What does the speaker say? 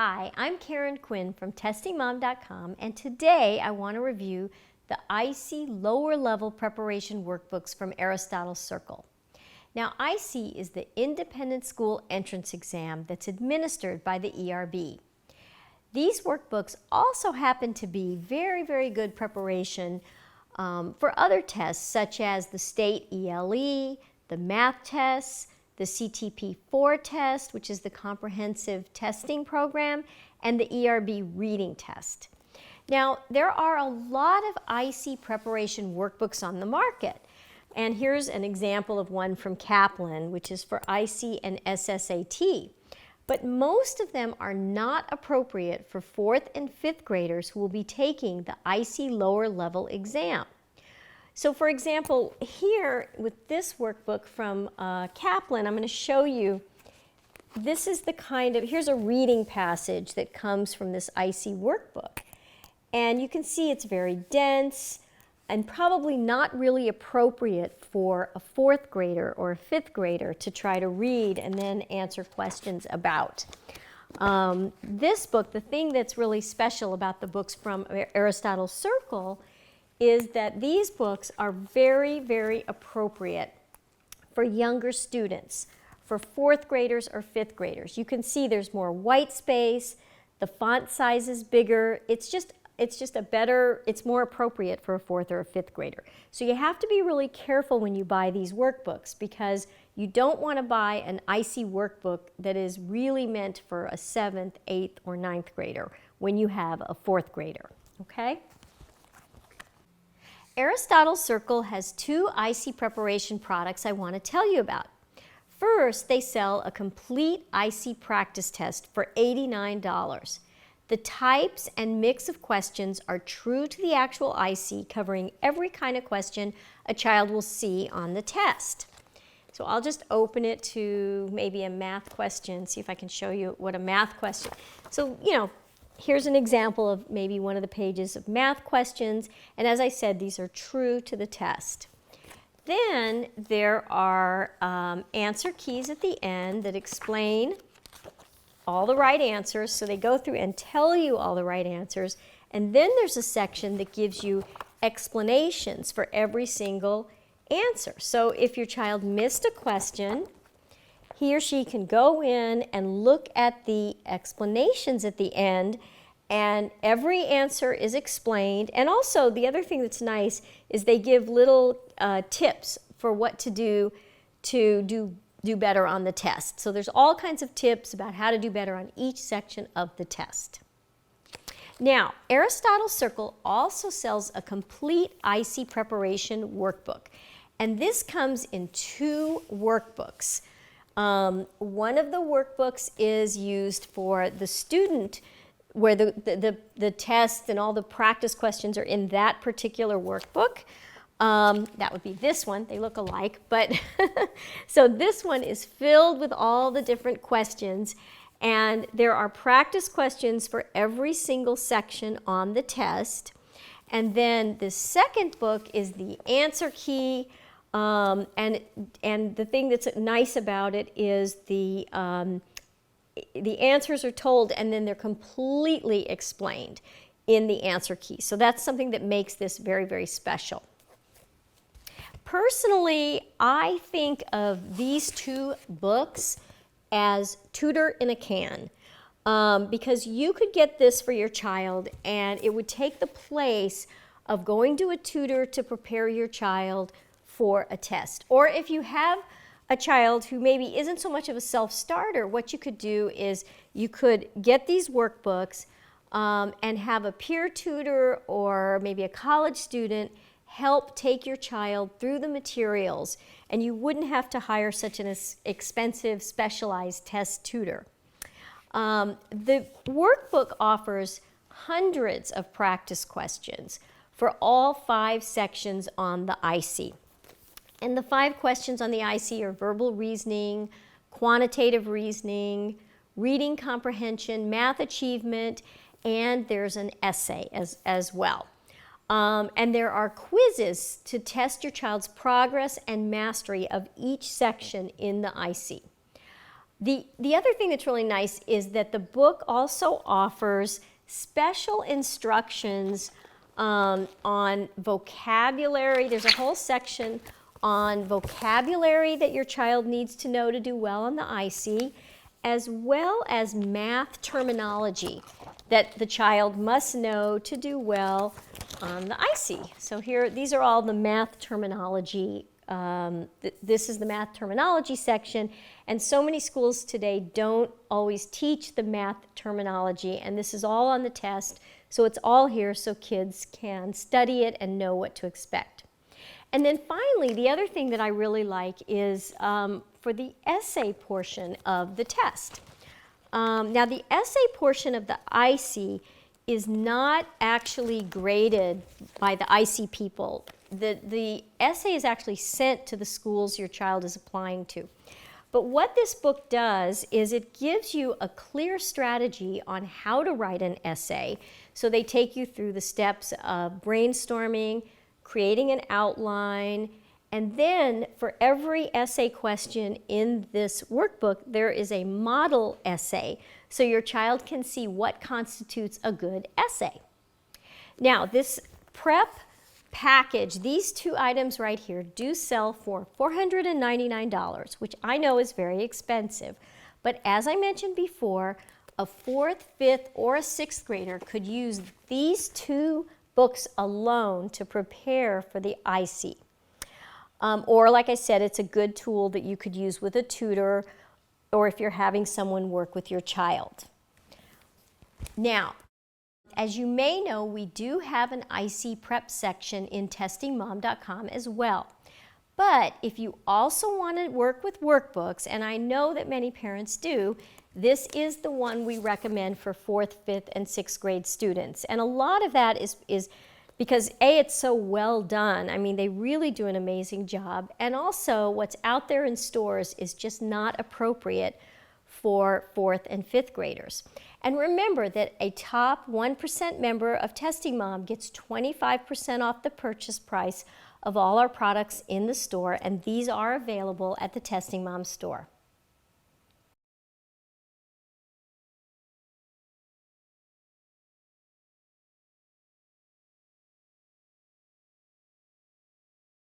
Hi, I'm Karen Quinn from TestingMom.com, and today I want to review the ISEE lower level preparation workbooks from Aristotle Circle. Now, ISEE is the independent school entrance exam that's administered by the ERB. These workbooks also happen to be very good preparation for other tests such as the state ELE, the math tests, the CTP 4 test, which is the comprehensive testing program, and the ERB reading test. Now, there are a lot of ISEE preparation workbooks on the market. And here's an example of one from Kaplan, which is for ISEE and SSAT. But most of them are not appropriate for 4th and 5th graders who will be taking the ISEE lower level exam. So for example, here with this workbook from Kaplan, I'm going to show you, this is the here's a reading passage that comes from this ISEE workbook. And you can see it's very dense and probably not really appropriate for a 4th grader or a 5th grader to try to read and then answer questions about. This book, the thing that's really special about the books from Aristotle Circle is that these books are very appropriate for younger students, for 4th graders or 5th graders. You can see there's more white space, the font size is bigger, it's more appropriate for a 4th or a 5th grader. So you have to be really careful when you buy these workbooks because you don't want to buy an ISEE workbook that is really meant for a 7th, 8th, or 9th grader when you have a 4th grader, okay? Aristotle Circle has 2 ISEE preparation products I want to tell you about. First, they sell a complete ISEE practice test for $89. The types and mix of questions are true to the actual ISEE, covering every kind of question a child will see on the test. So I'll just open it to maybe a math question, see if I can show you what a math question. So, here's an example of maybe one of the pages of math questions, and as I said, these are true to the test. Then there are answer keys at the end that explain all the right answers, so they go through and tell you all the right answers, and then there's a section that gives you explanations for every single answer. So if your child missed a question, he or she can go in and look at the explanations at the end, and every answer is explained. And also, the other thing that's nice is they give little tips for what to do better on the test. So there's all kinds of tips about how to do better on each section of the test. Now, Aristotle Circle also sells a complete ISEE preparation workbook, and this comes in 2 workbooks. One of the workbooks is used for the student where the test and all the practice questions are in that particular workbook. That would be this one. They look alike, but so this one is filled with all the different questions, and there are practice questions for every single section on the test. And then the second book is the answer key. And the thing that's nice about it is the answers are told and then they're completely explained in the answer key. So that's something that makes this very special. Personally, I think of these 2 books as tutor in a can because you could get this for your child and it would take the place of going to a tutor to prepare your child for a test. Or if you have a child who maybe isn't so much of a self-starter, what you could do is you could get these workbooks and have a peer tutor or maybe a college student help take your child through the materials, and you wouldn't have to hire such an expensive specialized test tutor. The workbook offers hundreds of practice questions for all 5 sections on the ISEE. And the 5 questions on the ISEE are verbal reasoning, quantitative reasoning, reading comprehension, math achievement, and there's an essay as well. And there are quizzes to test your child's progress and mastery of each section in the ISEE. The other thing that's really nice is that the book also offers special instructions on vocabulary. There's a whole section on vocabulary that your child needs to know to do well on the ISEE, as well as math terminology that the child must know to do well on the ISEE. So here, these are all the math terminology. This is the math terminology section, and so many schools today don't always teach the math terminology, and this is all on the test, so it's all here so kids can study it and know what to expect. And then finally, the other thing that I really like is for the essay portion of the test. Now, the essay portion of the ISEE is not actually graded by the ISEE people. The essay is actually sent to the schools your child is applying to. But what this book does is it gives you a clear strategy on how to write an essay. So they take you through the steps of brainstorming, creating an outline, and then for every essay question in this workbook, there is a model essay, so your child can see what constitutes a good essay. Now, this prep package, these two items right here, do sell for $499, which I know is very expensive. But as I mentioned before, a 4th, 5th, or a 6th grader could use these two books alone to prepare for the ISEE. Or like I said, it's a good tool that you could use with a tutor or if you're having someone work with your child. Now, as you may know, we do have an ISEE prep section in testingmom.com as well. But if you also want to work with workbooks, and I know that many parents do, this is the one we recommend for 4th, 5th, and 6th grade students. And a lot of that is because A, it's so well done. I mean, they really do an amazing job. And also, what's out there in stores is just not appropriate for 4th and 5th graders. And remember that a top 1% member of Testing Mom gets 25% off the purchase price of all our products in the store, and these are available at the Testing Mom store.